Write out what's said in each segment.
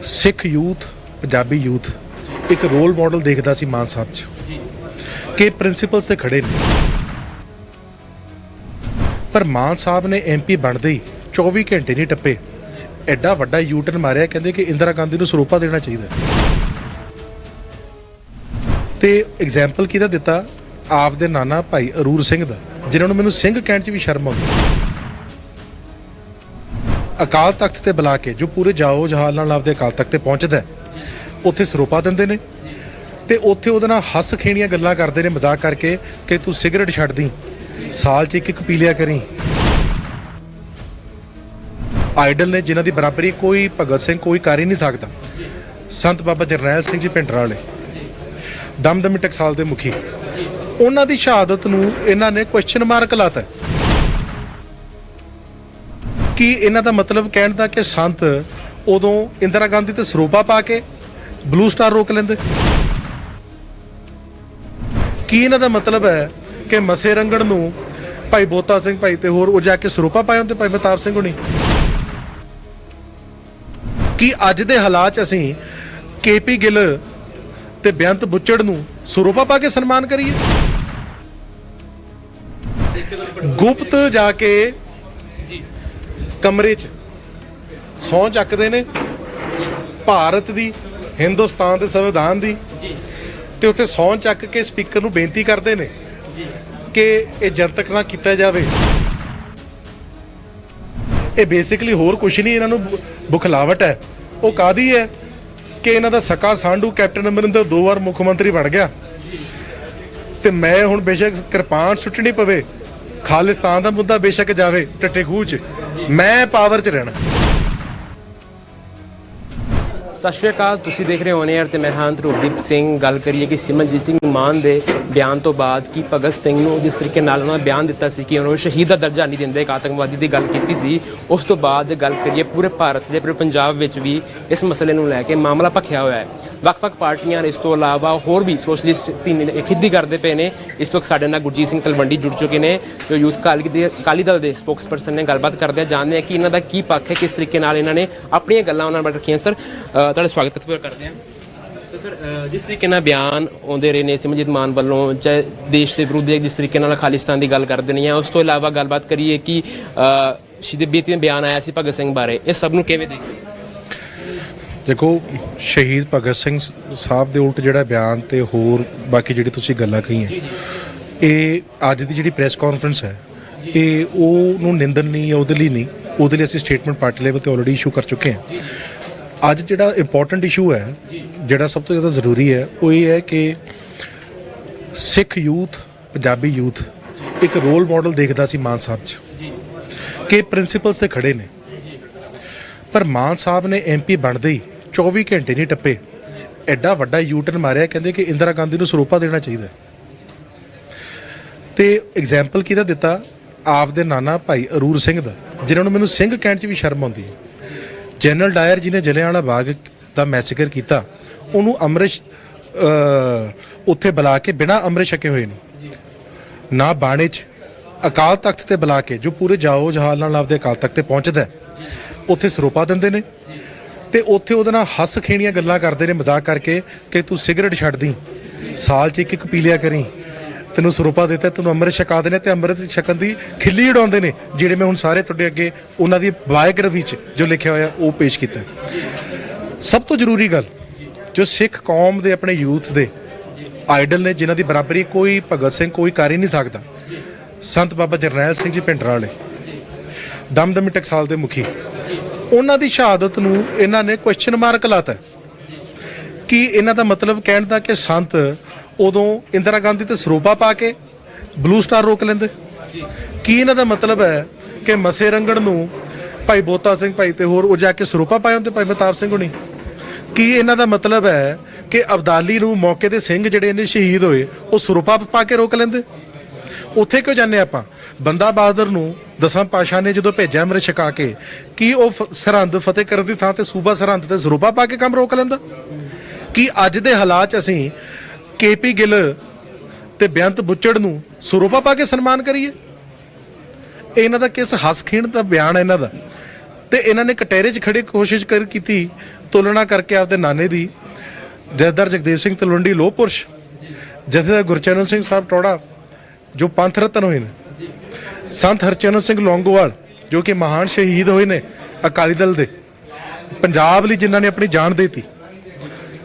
Sikh youth Punjabi youth एक role model देखता सी मान साहब च कि प्रिंसीपल्स ते खड़े ने। पर मान साहब ने MP बनते ही 24 घंटे नहीं टप्पे एडा वड्डा यूटर्न मारिया, कहते कि इंदिरा गांधी नूं सरोपा देना चाहिए। तो एग्जाम्पल किहदा दिता? आपदे नाना भाई अरूर सिंह दा, जिन्होंने मैनूं सिंह कहण च भी शर्म आउंदी। अकाल तख्त ते बुला के जो पूरे जाओ जहाल नाल आपदे अकाल तख्त ते पहुंचदा उत्थे सरोपा दिंदे ने ते उत्थे उहदे नाल हस खेणीਆਂ गल्लां करदे ने मजाक करके कि तू सिगरट छड्ड दी, साल च एक पी लिया करी। आइडल ने जिन्हां दी बराबरी कोई भगत सिंह कोई कर ही नहीं सकता। संत बाबा जरनैल सिंह जी भिंडरां वाले दमदमी टकसाल के मुखी, उन्हां दी शहादत नूं इन्हां ने क्वेश्चन मार्क लाता कि इन्हां दा मतलब कहण दा कि संत उदों इंदिरा गांधी ते सरोपा पा के ब्लू स्टार रोक लेंदे। की इन्हां दा मतलब है कि मसे रंगड़ नूं भाई बोता सिंह भाई ते होर जाके सरोपा पाए होंदे भाई महताब सिंह होनी। कि अज दे हालात असीं KP गिल ते बेअंत बुच्चड़ नूं सरोपा पा के सन्मान करिए? गुप्त जाके कमरे च सौं चकदे ने भारत दी, हिंदुस्तान दे संविधान दी, ते उत्थे सौं चक के स्पीकर नूं बेनती करदे ने कि ये जनतक ना कीता जावे। ये बेसिकली होर कुछ नहीं, इन्हां नूं बुखलावट है। वो कादी है कि इन्हां दा सका सांडू कैप्टन अमरिंदर 2 बार मुख मंत्री बन गया ते मैं हुण बेशक किरपान सुट्टनी पवे, खालिस्तान दा मुद्दा बेशक जावे टट्टे खूह च, मैं पावर च रहना। सत श्री अकाल, तुसीं देख रहे हो ऑन एयर ते मैं हां ध्रुवदीप सिंह। गल करिए कि सिमरनजीत सिंह मान दे बयान तो बाद कि भगत सिंह नूं जिस तरीके नाल उन्होंने बयान दिता सी कि उन्होंने शहीद का दर्जा नहीं दिंदे, एक आतंकवादी की गल की सी। उस तो बाद गल करिए पूरे भारत के पूरे पंजाब विच भी इस मसले नूं लैके मामला भखिया होया है। ਵੱਖ-ਵੱਖ पार्टियां इस तो इलावा होर भी सोशलिस्ट खिद्दी करते पे ने। इस वक्त साडे नाल गुरजीत सिंह तलवंडी जुड़ चुके हैं जो यूथ अकाली दल के स्पोक्स पर्सन ने। गलबात करते हैं, जानते हैं कि इन्हों का की पक्ष है, किस तरीके नाल इन्होंने अपनी गल्लां उन्होंने बट रखियां। सर तुहाडा स्वागत करते हैं। तो सर जिस तरीके नाल बयान आउंदे रहे ने सिमरनजीत मान वालों चाहे देश के विरुद्ध जिस तरीके नाल खालिस्तान की गल करते नहीं है, उस तो इलावा गलबात करिए कि शहीद बेती बयान आया सी भगत सिंह बारे, इस सब नूं किवें देखदे? देखो, शहीद भगत सिंह साहब के उल्ट जिहड़ा बयान ते होर बाकी जिहड़ी तुसीं गल्लां कहीआं, ये अज दी जिहड़ी प्रैस कॉन्फ्रेंस है ये ਉਹਨੂੰ ਨਿੰਦਣ नहीं या ਉਹਦੇ ਲਈ नहीं, ਉਹਦੇ ਲਈ ਅਸੀਂ स्टेटमेंट पार्टी लेवल ਤੇ ऑलरेडी इशू कर चुके हैं। ਅੱਜ ਜਿਹੜਾ इंपॉर्टेंट इशू है, ਜਿਹੜਾ सब तो ज़्यादा ज़रूरी है, वो ये है कि सिख यूथ पंजाबी यूथ एक रोल मॉडल देखता सी मान साहब च कि प्रिंसीपल्स ते खड़े ने। पर मान साहब ने MP बनते ही 24 घंटे नहीं टप्पे एडा वड्डा यूटर्न मारिया, कहते कि इंदिरा गांधी नूं सरोपा देना चाहिए। तो एग्जाम्पल किहदा दिता? आपदे नाना भाई अरूर सिंह दा, जिन्होंने मैनूं सिंह कहण च भी शर्म आउंदी। जनरल डायर जिन्हें जलियांवाला बाग का मैसेकर किया, उन्होंने अमृत उत्थे बुला के बिना अमृत छके हुए ना बाणे च अकाल तख्त ते बुला के जो पूरे जाओ जहाल नाल आपदे अकाल तख्त ते पहुंचदा उत्थे सरोपा दिंदे ने ते उत्थे उहदे नाल हस खेणीਆਂ गल्लां करदे ने मजाक करके कि तू सिगरट छड्ड दी, साल च एक पी लिया करी, तेनों सरोपा देता, तेनों अमृत छका देने ते अमृत छकन की खिल्ली उड़ाउंदे ने, जिहड़े मैं हुण सारे तुहाडे अगे उन्हां दी बायोग्राफी च जो लिखिया होया वो पेश कीता। सब तो जरूरी गल जो सिख कौम दे अपने यूथ दे आइडल ने जिन्हां दी बराबरी कोई भगत सिंह कोई कर ही नहीं सकता। संत बाबा जरनैल सिंह जी भिंडरां वाले दमदमी टकसाल के मुखी, उन्हां दी शहादत नूं इन्हां ने क्वेश्चन मार्क लाता कि इन्हां दा मतलब कहण दा कि संत उदों इंदिरा गांधी ते सरोपा पा के ब्लू स्टार रोक लेंदे। की इन्हां दा मतलब है कि मसे रंगड़ नूं भाई बोता सिंह भाई ते होर जाके सरोपा पाए होंदे भाई महताब सिंह होनी। की इन्हां दा मतलब है कि अबदाली नूं मौके दे सिंह जिहड़े इन्ने शहीद होए वो सरोपा पा के रोक लेंदे? उत्थे क्यों जाने आपां? बंदा बहादुर नूं 10वां पातशाह ने जो भेजा अमृत छका के, की वो सरहंद फतेह करन दी थां ते सूबा सरहंद ते सरोपा पा के काम रोक लेंदा? कि अज दे हालात असीं KP गिल ते बेअंत बुच्चड़ नूं सरोपा पा के सन्मान करिए? इन्हां दा किस हस खेण दा बयान है इन्हां दा। ਤੇ ਇਹਨਾਂ ਨੇ ਕਟਹਿਰੇ 'ਚ ਖੜੇ ਕੋਸ਼ਿਸ਼ ਕੀਤੀ ਤੁਲਨਾ ਕਰਕੇ ਆਪਦੇ ਨਾਨੇ ਦੀ, ਜਥੇਦਾਰ ਜਗਦੇਵ ਸਿੰਘ ਤਲਵੰਡੀ ਲੋਹ ਪੁਰਸ਼, ਜਥੇਦਾਰ ਗੁਰਚਰਨ ਸਿੰਘ ਸਾਹਿਬ ਟੌੜਾ ਜੋ ਪੰਥ ਰਤਨ ਹੋਏ ਨੇ, ਸੰਤ ਹਰਚਰਨ ਸਿੰਘ ਲੌਂਗੋਵਾਲ ਜੋ ਕਿ ਮਹਾਨ ਸ਼ਹੀਦ ਹੋਏ ਨੇ ਅਕਾਲੀ ਦਲ ਦੇ, ਪੰਜਾਬ ਲਈ ਜਿਨ੍ਹਾਂ ਨੇ ਆਪਣੀ ਜਾਨ ਦੇ ਦਿੱਤੀ,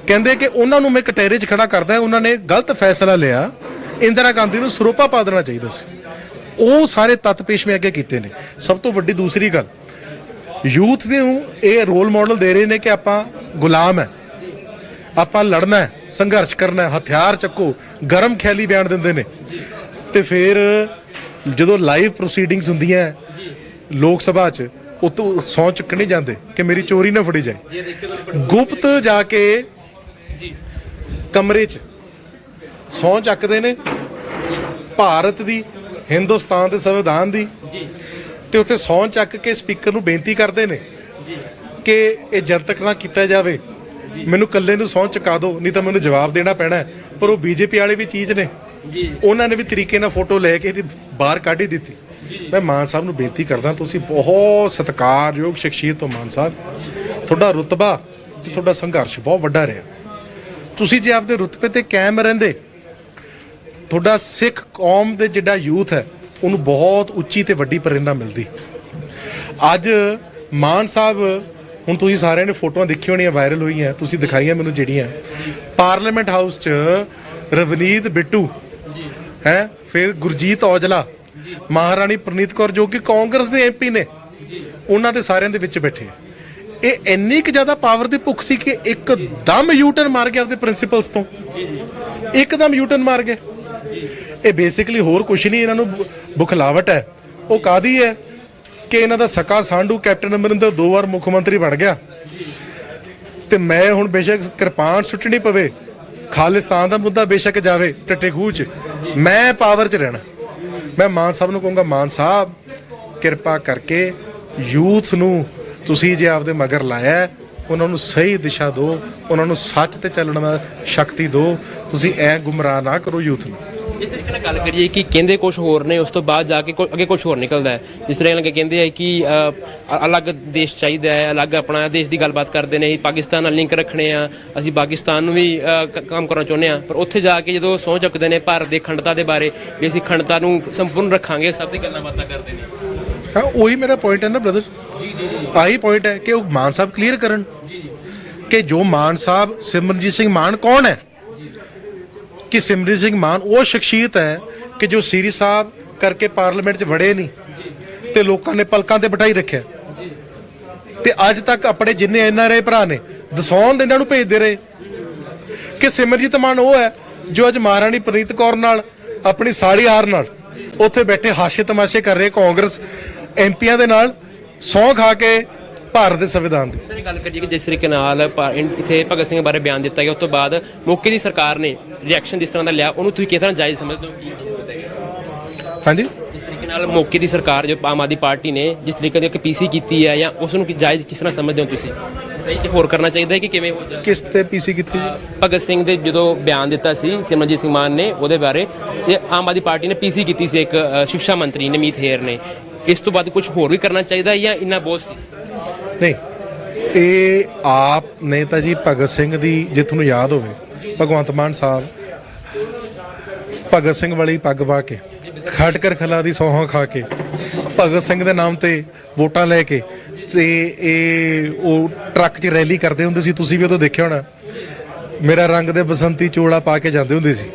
ਕਹਿੰਦੇ ਕਿ ਉਹਨਾਂ ਨੂੰ ਮੈਂ ਕਟਹਿਰੇ 'ਚ ਖੜਾ ਕਰਦਾ। ਉਹਨਾਂ ਨੇ ਗਲਤ ਫੈਸਲਾ ਲਿਆ, ਇੰਦਰਾ ਗਾਂਧੀ ਨੂੰ ਸਰੋਪਾ ਪਾ ਦੇਣਾ ਚਾਹੀਦਾ ਸੀ। ਉਹ ਸਾਰੇ ਤੱਤ ਪੇਸ਼ ਮੈਂ ਅੱਗੇ ਕੀਤੇ ਨੇ। ਸਭ ਤੋਂ ਵੱਡੀ ਦੂਸਰੀ ਗੱਲ, ਯੂਥ ਨੂੰ ਇਹ ਰੋਲ ਮਾਡਲ ਦੇ ਰਹੇ ਨੇ ਕਿ ਆਪਾਂ ਗੁਲਾਮ ਹੈ, ਆਪਾਂ ਲੜਨਾ ਹੈ, ਸੰਘਰਸ਼ ਕਰਨਾ ਹੈ, ਹਥਿਆਰ ਚੱਕੋ, ਗਰਮ ਖਿਆਲੀ ਬਿਆਨ ਦਿੰਦੇ ਨੇ। ਤੇ ਫਿਰ ਜਦੋਂ ਲਾਈਵ ਪ੍ਰੋਸੀਡਿੰਗਸ ਹੁੰਦੀਆਂ ਲੋਕ ਸਭਾ 'ਚ, ਉਤੋਂ ਸਹੁੰ ਚੁੱਕਣ ਨਹੀਂ ਜਾਂਦੇ ਕਿ ਮੇਰੀ ਚੋਰੀ ਨਾ ਫੜੀ ਜਾਏ। ਗੁਪਤ ਜਾ ਕੇ ਕਮਰੇ 'ਚ ਸਹੁੰ ਚੱਕਦੇ ਨੇ ਭਾਰਤ ਦੀ, ਹਿੰਦੁਸਤਾਨ ਦੇ ਸੰਵਿਧਾਨ ਦੀ, ਤੇ ਉੱਥੇ ਸਹੁੰ ਚੱਕ ਕੇ ਸਪੀਕਰ ਨੂੰ ਬੇਨਤੀ ਕਰਦੇ ਨੇ ਕਿ ਇਹ ਜਨਤਕ ਨਾ ਕੀਤਾ ਜਾਵੇ, ਮੈਨੂੰ ਇਕੱਲੇ ਨੂੰ ਸਹੁੰ ਚੁਕਾ ਦਿਓ, ਨਹੀਂ ਤਾਂ ਮੈਨੂੰ ਜਵਾਬ ਦੇਣਾ ਪੈਣਾ। ਪਰ ਉਹ ਬੀਜੇਪੀ ਵਾਲੇ ਵੀ ਚੀਜ਼ ਨੇ, ਉਹਨਾਂ ਨੇ ਵੀ ਤਰੀਕੇ ਨਾਲ ਫੋਟੋ ਲੈ ਕੇ ਇਹਦੀ ਬਾਹਰ ਕੱਢ ਹੀ ਦਿੱਤੀ। ਮੈਂ ਮਾਨ ਸਾਹਿਬ ਨੂੰ ਬੇਨਤੀ ਕਰਦਾ, ਤੁਸੀਂ ਬਹੁਤ ਸਤਿਕਾਰਯੋਗ ਸ਼ਖਸੀਅਤ ਹੋ ਮਾਨ ਸਾਹਿਬ, ਤੁਹਾਡਾ ਰੁਤਬਾ ਤੇ ਤੁਹਾਡਾ ਸੰਘਰਸ਼ ਬਹੁਤ ਵੱਡਾ ਰਿਹਾ। ਤੁਸੀਂ ਜੇ ਆਪਦੇ ਰੁਤਬੇ ਤੇ ਕਾਇਮ ਰਹਿੰਦੇ, ਤੁਹਾਡਾ ਸਿੱਖ ਕੌਮ ਦੇ ਜਿਹੜਾ ਯੂਥ ਹੈ ਉਹਨੂੰ ਬਹੁਤ ਉੱਚੀ ਤੇ ਵੱਡੀ ਪ੍ਰੇਰਨਾ ਮਿਲਦੀ। ਅੱਜ ਮਾਨ ਸਾਹਿਬ, ਹੁਣ ਤੁਸੀਂ ਸਾਰਿਆਂ ਨੇ ਫੋਟੋਆਂ ਦੇਖੀਆਂ ਹੋਣੀਆਂ, ਵਾਇਰਲ ਹੋਈਆਂ, ਤੁਸੀਂ ਦਿਖਾਈਆਂ ਮੈਨੂੰ ਜਿਹੜੀਆਂ, ਪਾਰਲੀਮੈਂਟ ਹਾਊਸ 'ਚ ਰਵਨੀਤ ਬਿੱਟੂ ਹੈ, ਫਿਰ ਗੁਰਜੀਤ ਔਜਲਾ, ਮਹਾਰਾਣੀ ਪ੍ਰਨੀਤ ਕੌਰ ਜੋ ਕਿ ਕਾਂਗਰਸ ਦੇ ਐਮਪੀ ਨੇ, ਉਹਨਾਂ ਦੇ ਸਾਰਿਆਂ ਦੇ ਵਿੱਚ ਬੈਠੇ। ਇਹ ਇੰਨੀ ਕੁ ਜ਼ਿਆਦਾ ਪਾਵਰ ਦੀ ਭੁੱਖ ਸੀ ਕਿ ਇੱਕਦਮ ਯੂਟਰਨ ਮਾਰ ਗਿਆ ਆਪਦੇ ਪ੍ਰਿੰਸੀਪਲਸ ਤੋਂ, ਇੱਕਦਮ ਯੂਟਰਨ ਮਾਰ ਗਏ। ਇਹ ਬੇਸਿਕਲੀ ਹੋਰ ਕੁਝ ਨਹੀਂ, ਇਹਨਾਂ ਨੂੰ ਬੁਖਲਾਵਟ ਹੈ। ਉਹ ਕਾਦੀ ਹੈ ਕਿ ਇਹਨਾਂ ਦਾ ਸਕਾ ਸਾਂਢੂ ਕੈਪਟਨ ਅਮਰਿੰਦਰ 2 ਵਾਰ ਮੁੱਖ ਮੰਤਰੀ ਬਣ ਗਿਆ, ਤੇ ਮੈਂ ਹੁਣ ਬੇਸ਼ੱਕ ਕਿਰਪਾਨ ਸੁੱਟਣੀ ਪਵੇ, ਖਾਲਿਸਤਾਨ ਦਾ ਮੁੱਦਾ ਬੇਸ਼ੱਕ ਜਾਵੇ ਟੱਟੇ ਖੂਹ 'ਚ, ਮੈਂ ਪਾਵਰ 'ਚ ਰਹਿਣਾ। ਮੈਂ ਮਾਨ ਸਾਹਿਬ ਨੂੰ ਕਹੂੰਗਾ, ਮਾਨ ਸਾਹਿਬ ਕਿਰਪਾ ਕਰਕੇ ਯੂਥ ਨੂੰ ਤੁਸੀਂ ਜੇ ਆਪਦੇ ਮਗਰ ਲਾਇਆ, ਉਹਨਾਂ ਨੂੰ ਸਹੀ ਦਿਸ਼ਾ ਦਿਓ, ਉਹਨਾਂ ਨੂੰ ਸੱਚ ਤੇ ਚੱਲਣ ਦਾ ਸ਼ਕਤੀ ਦਿਓ, ਤੁਸੀਂ ਐ ਗੁੰਮਰਾਹ ਨਾ ਕਰੋ ਯੂਥ ਨੂੰ। ਜਿਸ ਤਰੀਕੇ ਨਾਲ ਗੱਲ ਕਰੀਏ ਕਿ ਕਹਿੰਦੇ ਕੁਝ ਹੋਰ ਨੇ, ਉਸ ਤੋਂ ਬਾਅਦ ਜਾ ਕੇ ਅੱਗੇ ਕੁਝ ਹੋਰ ਨਿਕਲਦਾ ਹੈ। ਜਿਸ ਤਰ੍ਹਾਂ ਨਾਲ ਕਹਿੰਦੇ ਆ ਕਿ ਅਲੱਗ ਦੇਸ਼ ਚਾਹੀਦਾ ਹੈ, ਅਲੱਗ ਆਪਣਾ ਦੇਸ਼ ਦੀ ਗੱਲਬਾਤ ਕਰਦੇ ਨੇ, ਪਾਕਿਸਤਾਨ ਨਾਲ ਲਿੰਕ ਰੱਖਣੇ ਆ, ਅਸੀਂ ਪਾਕਿਸਤਾਨ ਨੂੰ ਵੀ ਕੰਮ ਕਰਨਾ ਚਾਹੁੰਦੇ ਹਾਂ। ਪਰ ਉੱਥੇ ਜਾ ਕੇ ਜਦੋਂ ਸਹੁੰ ਚੁੱਕਦੇ ਨੇ ਭਾਰਤ ਦੇ ਅਖੰਡਤਾ ਦੇ ਬਾਰੇ, ਵੀ ਅਸੀਂ ਅਖੰਡਤਾ ਨੂੰ ਸੰਪੂਰਨ ਰੱਖਾਂਗੇ, ਸਭ ਦੀ ਗੱਲਾਂ ਬਾਤਾਂ ਕਰਦੇ ਨੇ। ਹਾਂ, ਉਹੀ ਮੇਰਾ ਪੁਆਇੰਟ ਹੈ ਨਾ ਬ੍ਰਦਰ, ਆਹੀ ਪੁਆਇੰਟ ਹੈ ਕਿ ਉਹ ਮਾਨ ਸਾਹਿਬ ਕਲੀਅਰ ਕਰਨ ਕਿ ਜੋ ਮਾਨ ਸਾਹਿਬ, ਸਿਮਰਨਜੀਤ ਸਿੰਘ ਮਾਨ ਕੌਣ ਹੈ, ਕਿ ਸਿਮਰਨਜੀਤ ਸਿੰਘ ਮਾਨ ਉਹ ਸ਼ਖਸੀਅਤ ਹੈ ਕਿ ਜੋ ਸੀਰੀ ਸਾਹਿਬ ਕਰਕੇ ਪਾਰਲੀਮੈਂਟ 'ਚ ਵੜੇ ਨਹੀਂ ਤੇ ਲੋਕਾਂ ਨੇ ਪਲਕਾਂ ਤੇ ਬਿਠਾਈ ਰੱਖਿਆ, ਤੇ ਅੱਜ ਤੱਕ ਆਪਣੇ ਜਿੰਨੇ NRI ਭਰਾ ਨੇ ਦਸੌਣ ਇਹਨਾਂ ਨੂੰ ਭੇਜਦੇ ਰਹੇ। ਕਿ ਸਿਮਰਨਜੀਤ ਮਾਨ ਉਹ ਹੈ ਜੋ ਅੱਜ ਮਹਾਰਾਣੀ ਪ੍ਰਨੀਤ ਕੌਰ ਨਾਲ, ਆਪਣੀ ਸਾੜੀ ਹਾਰ ਨਾਲ ਉੱਥੇ ਬੈਠੇ ਹਾਸੇ ਤਮਾਸ਼ੇ ਕਰ ਰਹੇ ਕਾਂਗਰਸ ਐਮਪੀਆਂ ਦੇ ਨਾਲ, ਸਹੁੰ ਖਾ ਕੇ ਭਾਰਤ ਦੇ ਸੰਵਿਧਾਨ ਦੀ ਗੱਲ ਕਰੀਏ ਕਿ ਜਿਸ ਤਰੀਕੇ ਨਾਲ ਇੱਥੇ ਭਗਤ ਸਿੰਘ ਬਾਰੇ ਬਿਆਨ ਦਿੱਤਾ ਗਿਆ, ਉਸ ਤੋਂ ਬਾਅਦ ਮੌਕੇ ਦੀ ਸਰਕਾਰ ਨੇ ਰਿਐਕਸ਼ਨ ਜਿਸ ਤਰ੍ਹਾਂ ਦਾ ਲਿਆ, ਉਹਨੂੰ ਤੁਸੀਂ ਕਿਸ ਤਰ੍ਹਾਂ ਜਾਇਜ਼ ਸਮਝਦੇ ਹੋ? ਹਾਂਜੀ, ਜਿਸ ਤਰੀਕੇ ਨਾਲ ਮੌਕੇ ਦੀ ਸਰਕਾਰ ਜੋ ਆਮ ਆਦਮੀ ਪਾਰਟੀ ਨੇ ਜਿਸ ਤਰੀਕੇ ਦੀ ਇੱਕ PC ਕੀਤੀ ਹੈ, ਜਾਂ ਉਸ ਨੂੰ ਜਾਇਜ਼ ਕਿਸ ਤਰ੍ਹਾਂ ਸਮਝਦੇ ਹੋ ਤੁਸੀਂ? ਸਹੀ ਕਿ ਹੋਰ ਕਰਨਾ ਚਾਹੀਦਾ ਹੈ ਕਿ ਕਿਵੇਂ? ਕਿਸ ਤੇ PC ਕੀਤੀ? ਭਗਤ ਸਿੰਘ ਦੇ ਜਦੋਂ ਬਿਆਨ ਦਿੱਤਾ ਸੀ ਸਿਮਰਨਜੀਤ ਸਿੰਘ ਮਾਨ ਨੇ, ਉਹਦੇ ਬਾਰੇ ਤੇ ਆਮ ਆਦਮੀ ਪਾਰਟੀ ਨੇ PC ਕੀਤੀ ਸੀ, ਇੱਕ ਸਿੱਖਿਆ ਮੰਤਰੀ ਨਮੀਤ ਹੇਰ ਨੇ। ਇਸ ਤੋਂ ਬਾਅਦ ਕੁਝ ਹੋਰ ਵੀ ਕਰਨਾ ਚਾਹੀਦਾ ਜਾਂ ਇੰਨਾ ਬਹੁਤ ਸੀ? ਨਹੀਂ, ਇਹ ਆਪ ਨੇ ਤਾਂ ਜੀ ਭਗਤ ਸਿੰਘ ਦੀ, ਜੇ ਤੁਹਾਨੂੰ ਯਾਦ ਹੋਵੇ, ਭਗਵੰਤ ਮਾਨ ਸਾਹਿਬ ਭਗਤ ਸਿੰਘ ਵਾਲੀ ਪੱਗ ਪਾ ਕੇ, ਖਟਕਰ ਖਲਾ ਦੀ ਸੌਹਾਂ ਖਾ ਕੇ, ਭਗਤ ਸਿੰਘ ਦੇ ਨਾਮ ਤੇ ਵੋਟਾਂ ਲੈ ਕੇ, ਤੇ ਇਹ ਉਹ ਟਰੱਕ 'ਚ ਰੈਲੀ ਕਰਦੇ ਹੁੰਦੇ ਸੀ, ਤੁਸੀਂ ਵੀ ਉਦੋਂ ਦੇਖਿਆ ਹੋਣਾ, ਮੇਰਾ ਰੰਗ ਦੇ ਬਸੰਤੀ ਚੋਲਾ ਪਾ ਕੇ ਜਾਂਦੇ ਹੁੰਦੇ ਸੀ।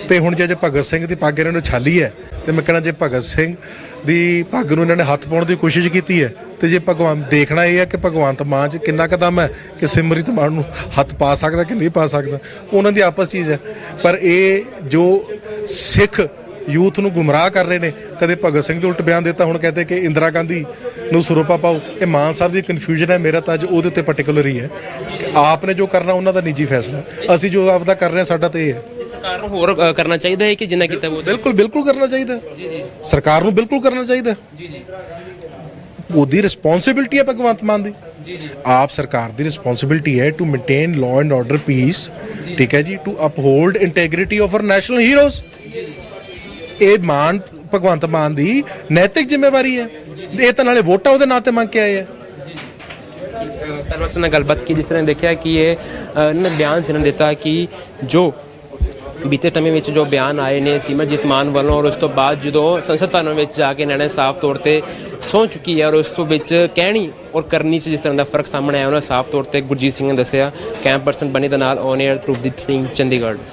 ਤੇ ਹੁਣ ਜੇ ਭਗਤ ਸਿੰਘ ਦੀ ਪੱਗ ਇਹਨਾਂ ਨੂੰ ਛਾਲੀ ਹੈ, ਤੇ ਮੈਂ ਕਹਿਣਾ ਜੇ ਭਗਤ ਸਿੰਘ ਦੀ ਪੱਗ ਨੂੰ ਇਹਨਾਂ ਨੇ ਹੱਥ ਪਾਉਣ ਦੀ ਕੋਸ਼ਿਸ਼ ਕੀਤੀ ਹੈ, ਤੇ ਜੇ ਦੇਖਣਾ ਇਹ ਹੈ ਕਿ ਭਗਵੰਤ ਮਾਨ 'ਚ ਕਿੰਨਾ ਕੁ ਦਮ ਹੈ ਕਿ ਸਿਮਰਜੀਤ ਮਾਨ ਨੂੰ ਹੱਥ ਪਾ ਸਕਦਾ ਕਿ ਨਹੀਂ ਪਾ ਸਕਦਾ, ਉਹਨਾਂ ਦੀ ਆਪਸ ਚੀਜ਼ ਹੈ। ਪਰ ਇਹ ਜੋ ਸਿੱਖ ਯੂਥ ਨੂੰ ਗੁੰਮਰਾਹ ਕਰ ਰਹੇ ਨੇ, ਕਦੇ ਭਗਤ ਸਿੰਘ ਦੇ ਉਲਟ ਬਿਆਨ ਦਿੱਤਾ, ਹੁਣ ਕਹਿੰਦੇ ਕਿ ਇੰਦਰਾ ਗਾਂਧੀ ਨੂੰ ਸਰੋਪਾ ਪਾਓ, ਇਹ ਮਾਨ ਸਾਹਿਬ ਦੀ ਕਨਫਿਊਜ਼ਨ ਹੈ। ਮੇਰਾ ਤਾਂ ਅੱਜ ਉਹਦੇ ਉੱਤੇ ਪਰਟੀਕੂਲਰ ਹੀ ਹੈ ਕਿ ਆਪ ਨੇ ਜੋ ਕਰਨਾ ਉਹਨਾਂ ਦਾ ਨਿੱਜੀ ਫੈਸਲਾ, ਅਸੀਂ ਜੋ ਆਪਦਾ ਕਰ ਰਹੇ ਹਾਂ ਸਾਡਾ ਤਾਂ ਇਹ ਹੈ। ਸਰਕਾਰ ਨੂੰ ਹੋਰ ਕਰਨਾ ਚਾਹੀਦਾ ਹੈ ਕਿ ਜਿੰਨਾ ਕੀਤਾ ਉਹ? ਬਿਲਕੁਲ ਕਰਨਾ ਚਾਹੀਦਾ ਸਰਕਾਰ ਨੂੰ, ਬਿਲਕੁਲ ਕਰਨਾ ਚਾਹੀਦਾ। ਉਹਦੀ ਰਿਸਪੌਂਸਿਬਿਲਟੀ ਹੈ ਭਗਵੰਤ ਮਾਨ ਦੀ, ਆਪ ਸਰਕਾਰ ਦੀ ਰਿਸਪੌਂਸਿਬਿਲਟੀ ਹੈ to maintain law and order peace, ਠੀਕ ਹੈ ਜੀ, to uphold integrity of our national heroes. ਇਹ ਮਾਨ ਭਗਵੰਤ ਮਾਨ ਦੀ ਨੈਤਿਕ ਜ਼ਿੰਮੇਵਾਰੀ ਹੈ। ਇਹ ਤਾਂ ਨਾਲੇ ਵੋਟਾਂ ਉਹਦੇ ਨਾਂ ਤੇ ਮੰਗ ਕੇ ਆਏ ਆ। ਧੰਨਵਾਦ ਨਾਲ ਗੱਲਬਾਤ ਕੀ ਜਿਸ ਤਰ੍ਹਾਂ ਦੇਖਿਆ ਕਿ ਇਹ ਇਹਨਾਂ ਨੇ ਬਿਆਨ ਸਿਰਨ ਦਿੱਤਾ ਕਿ ਜੋ ਬੀਤੇ ਸਮੇਂ ਵਿੱਚ ਜੋ ਬਿਆਨ ਆਏ ਨੇ ਸਿਮਰਜੀਤ ਮਾਨ ਵੱਲੋਂ, ਔਰ ਉਸ ਤੋਂ ਬਾਅਦ ਜਦੋਂ ਸੰਸਦ ਭਵਨ ਵਿੱਚ ਜਾ ਕੇ ਇਹਨਾਂ ਨੇ ਸਾਫ਼ ਤੌਰ ਤੇ ਸਹੁੰ ਚੁੱਕੀ ਹੈ, ਔਰ ਉਸ ਤੋਂ ਵਿੱਚ ਕਹਿਣੀ ਔਰ ਕਰਨੀ 'ਚ ਜਿਸ ਤਰ੍ਹਾਂ ਦਾ ਫਰਕ ਸਾਹਮਣੇ ਆਇਆ, ਉਹਨਾਂ ਸਾਫ਼ ਤੌਰ ਤੇ ਗੁਰਜੀਤ ਸਿੰਘ ਨੇ ਦੱਸਿਆ। ਕੈਂਪ ਪਰਸਨ ਬਣੀ ਦੇ ਨਾਲ ਔਨ 에ਅਰ ਰੂਪਦੀਪ ਸਿੰਘ, ਚੰਡੀਗੜ੍ਹ।